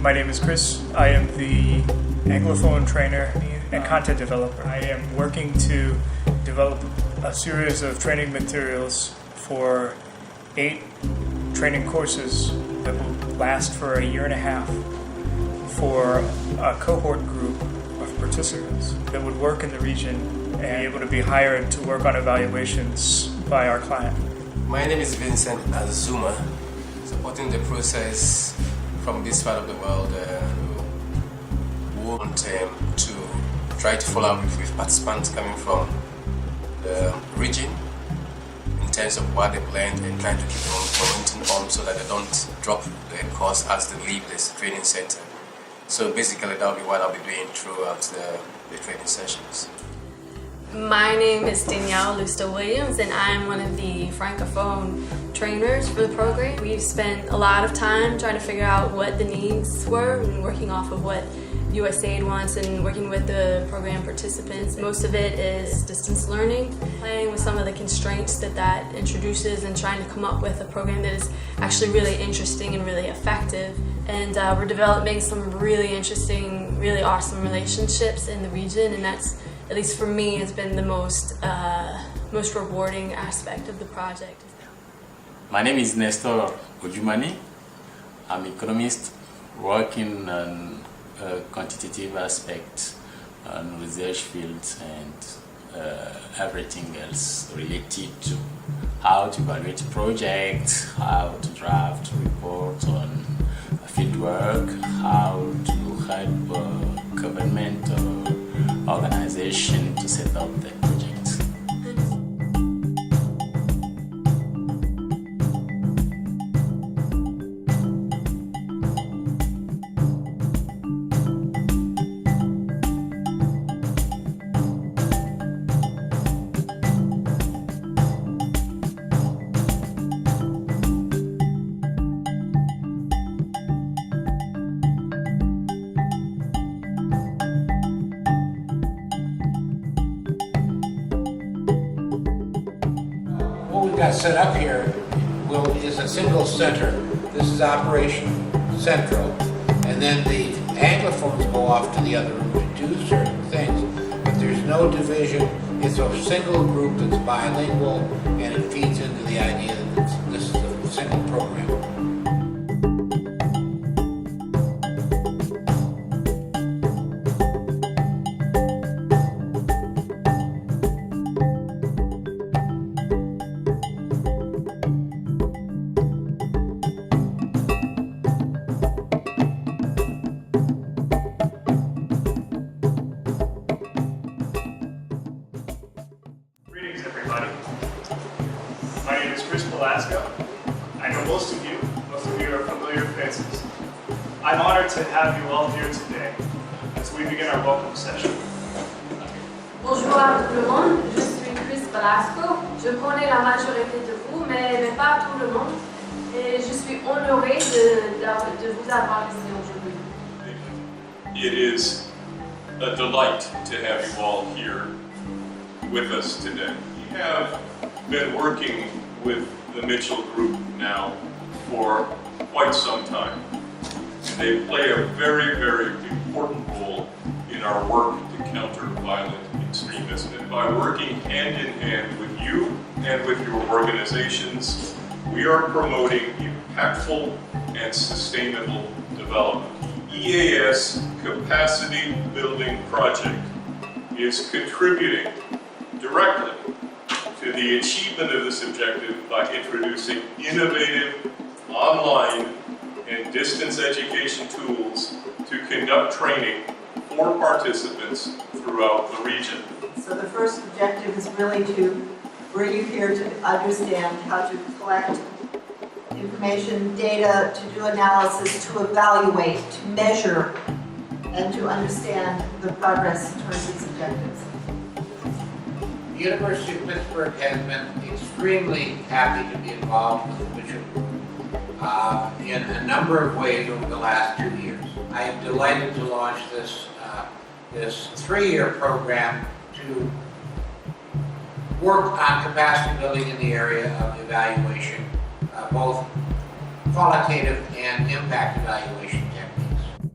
My name is Chris. I am the Anglophone trainer and content developer. I am working to develop a series of training materials for 8 training courses that will last for a year and a half for a cohort group of participants that would work in the region and be able to be hired to work on evaluations by our client. My name is Vincent Azumah, supporting the process from this part of the world. We want to try to follow up with participants coming from the region in terms of what they've learned and trying to keep them momentum on so that they don't drop the course as they leave this training center. So basically that will be what I'll be doing throughout the training sessions. My name is Danielle Luster-Williams and I'm one of the Francophone trainers for the program. We've spent a lot of time trying to figure out what the needs were and working off of what USAID wants and working with the program participants. Most of it is distance learning, playing with some of the constraints that introduces and trying to come up with a program that is actually really interesting and really effective. And we're developing some really interesting, really awesome relationships in the region, and that's, at least for me, has been the most rewarding aspect of the project. My name is Nestor Ojumani. I'm an economist working on quantitative aspects on research fields and everything else related to how to evaluate a project, how to draft a report on fieldwork, how to help government or organization to set up the project. What we've got set up here is a single center. This is Operation Central, and then the Anglophones go off to the other room to do certain things, but there's no division. It's a single group that's bilingual, and it feeds into the idea that this is a single program. Greetings, everybody. My name is Chris Velasco. I know most of you are familiar faces. I'm honored to have you all here today as we begin our welcome session. Bonjour à tout le monde, je suis Chris Velasco. Je connais la majorité de vous, mais pas tout le monde. Et je suis honorée de vous avoir ici aujourd'hui. It is a delight to have you all here with us today. We have been working with the Mitchell Group now for quite some time. And they play a very, very important role in our work to counter violent extremism. And by working hand in hand with you and with your organizations, we are promoting impactful and sustainable development. EAS Capacity Building Project is contributing directly to the achievement of this objective by introducing innovative online and distance education tools to conduct training for participants throughout the region. So the first objective is really to bring you here to understand how to collect information, data, to do analysis, to evaluate, to measure, and to understand the progress towards these objectives. The University of Pittsburgh has been extremely happy to be involved with the Mitchell Group in a number of ways over the last 2 years. I am delighted to launch this 3-year program to work on capacity building in the area of evaluation, both qualitative and impact evaluation techniques.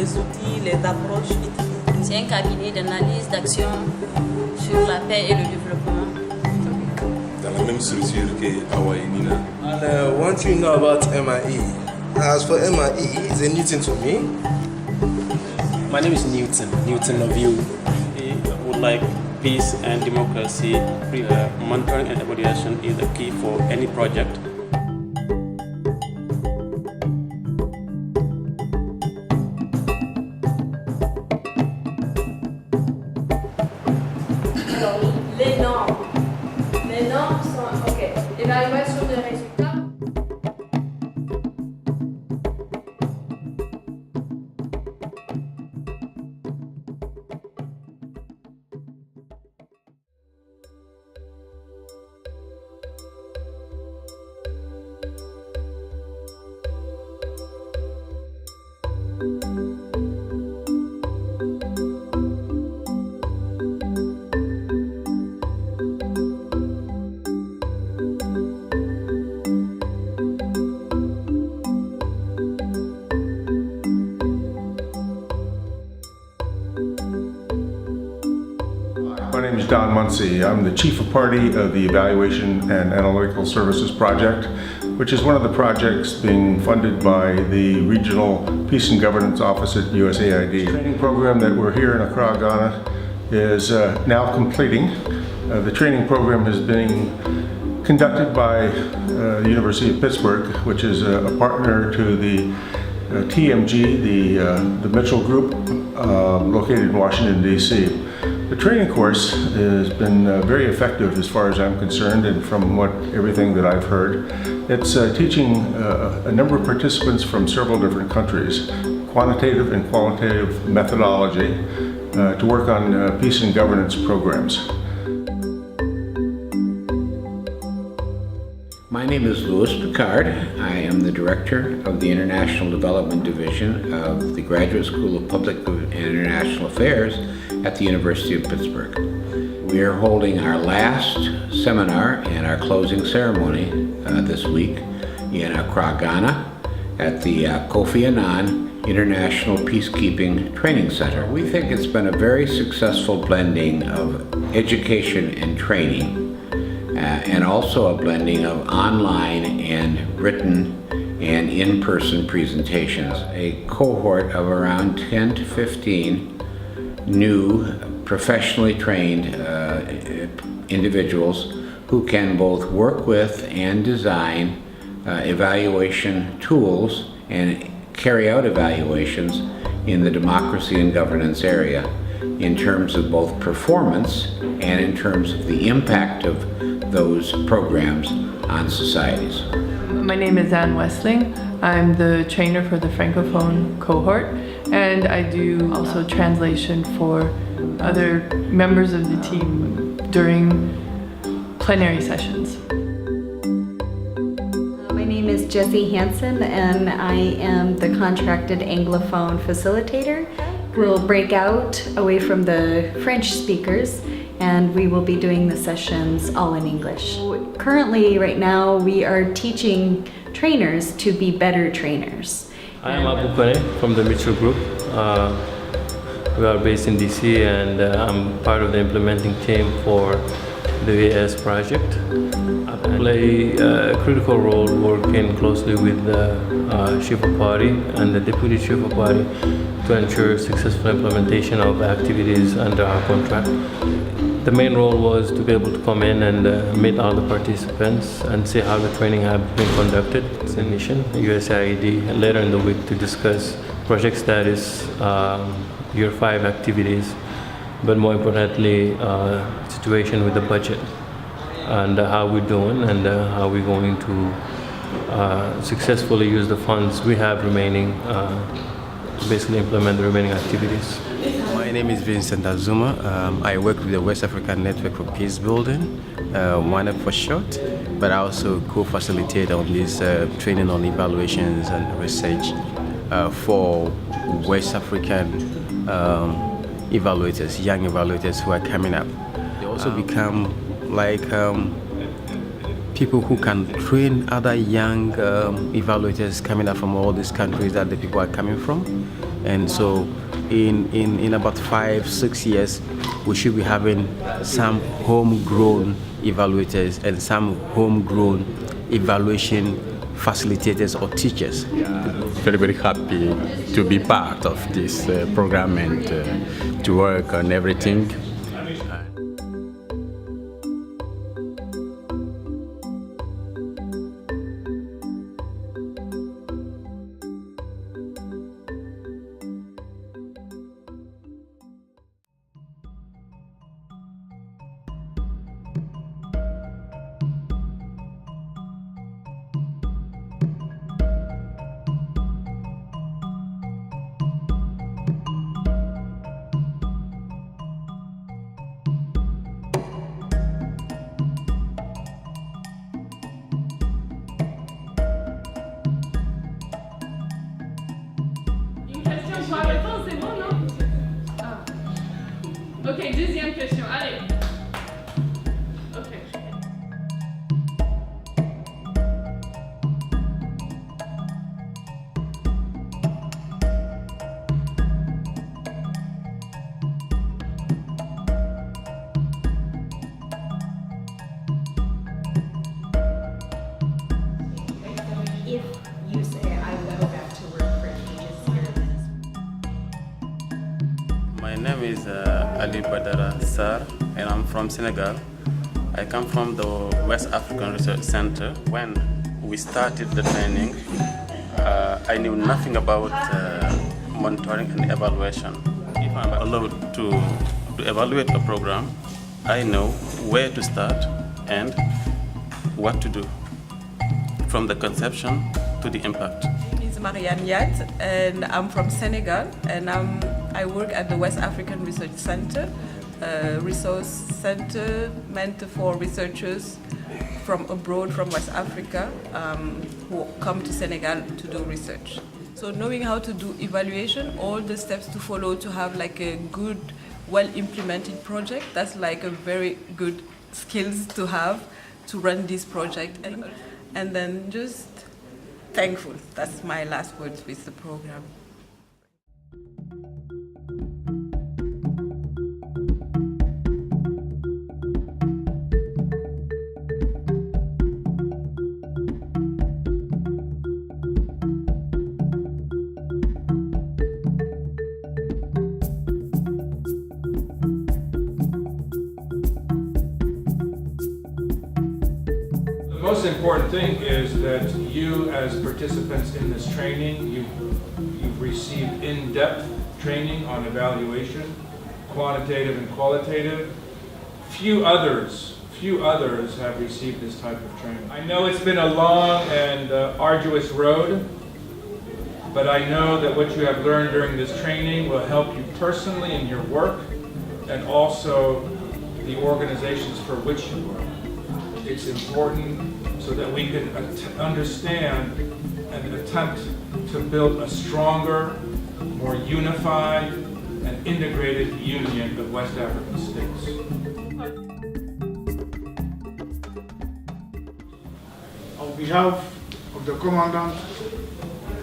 les outils, les approches utilisées. C'est un cabinet d'analyse d'action sur la paix et le développement. Dans la même structure que Hawaii Nina. And one thing you know about MIE. As for MIE, it's a new thing to me. My name is Newton of you. We would like peace and democracy. Monitoring and evaluation is the key for any project. Les normes sont, ok, l'évaluation des résultats. My name is Don Muncy. I'm the Chief of Party of the Evaluation and Analytical Services Project, which is one of the projects being funded by the Regional Peace and Governance Office at USAID. The training program that we're here in Accra, Ghana is now completing. The training program has been conducted by the University of Pittsburgh, which is a partner to the TMG, the Mitchell Group, located in Washington, D.C. The training course has been very effective as far as I'm concerned, and from everything that I've heard. It's teaching a number of participants from several different countries quantitative and qualitative methodology to work on peace and governance programs. My name is Louis Picard. I am the Director of the International Development Division of the Graduate School of Public and International Affairs at the University of Pittsburgh. We are holding our last seminar and our closing ceremony this week in Accra, Ghana at the Kofi Annan International Peacekeeping Training Center. We think it's been a very successful blending of education and training and also a blending of online and written and in-person presentations. A cohort of around 10 to 15 new professionally trained individuals who can both work with and design evaluation tools and carry out evaluations in the democracy and governance area in terms of both performance and in terms of the impact of those programs on societies. My name is Wessling. I'm the trainer for the Francophone cohort, and I do also translation for other members of the team during plenary sessions. My name is Jessie Hanson, and I am the contracted Anglophone facilitator. We'll break out away from the French speakers, and we will be doing the sessions all in English. Currently, right now, we are teaching trainers to be better trainers. I am Abu Kone from the Mitchell Group. We are based in DC, and I'm part of the implementing team for the EAS project. I play a critical role working closely with the Chief of Party and the Deputy Chief of Party to ensure successful implementation of activities under our contract. The main role was to be able to come in and meet all the participants and see how the training had been conducted. It's a mission, USAID, later in the week to discuss project status, Year 5 activities, but more importantly, situation with the budget and how we're doing and how we're going to successfully use the funds we have remaining to basically implement the remaining activities. My name is Vincent Azumah. I work with the West African Network for Peace Building, WANEP for short, but I also co-facilitate on this training on evaluations and research for West African evaluators, young evaluators who are coming up. They also become like people who can train other young evaluators coming up from all these countries that the people are coming from. And so in about 5-6 years, we should be having some homegrown evaluators and some homegrown evaluation facilitators or teachers. Very, very happy to be part of this program and to work on everything. Ok, deuxième question, allez. Ok. If you say I will go back to work for ages here. My name is Ali Badara Sar, and I'm from Senegal. I come from the West African Research Center. When we started the training, I knew nothing about monitoring and evaluation. If I'm allowed to evaluate a program, I know where to start and what to do, from the conception to the impact. My name is Marianne Yat, and I'm from Senegal, and I work at the West African Research Center, a resource center meant for researchers from abroad, from West Africa, who come to Senegal to do research. So knowing how to do evaluation, all the steps to follow to have like a good, well-implemented project, that's like a very good skills to have to run this project. And then just thankful. That's my last words with the program. The most important thing is that you, as participants in this training, you've received in-depth training on evaluation, quantitative and qualitative. Few others have received this type of training. I know it's been a long and arduous road, but I know that what you have learned during this training will help you personally in your work and also the organizations for which you work. It's important so that we can understand and attempt to build a stronger, more unified and integrated union of West African states. On behalf of the Commandant,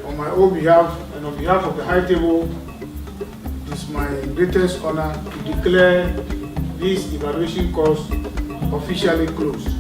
on my own behalf and on behalf of the High Table, it is my greatest honor to declare this evaluation course officially closed.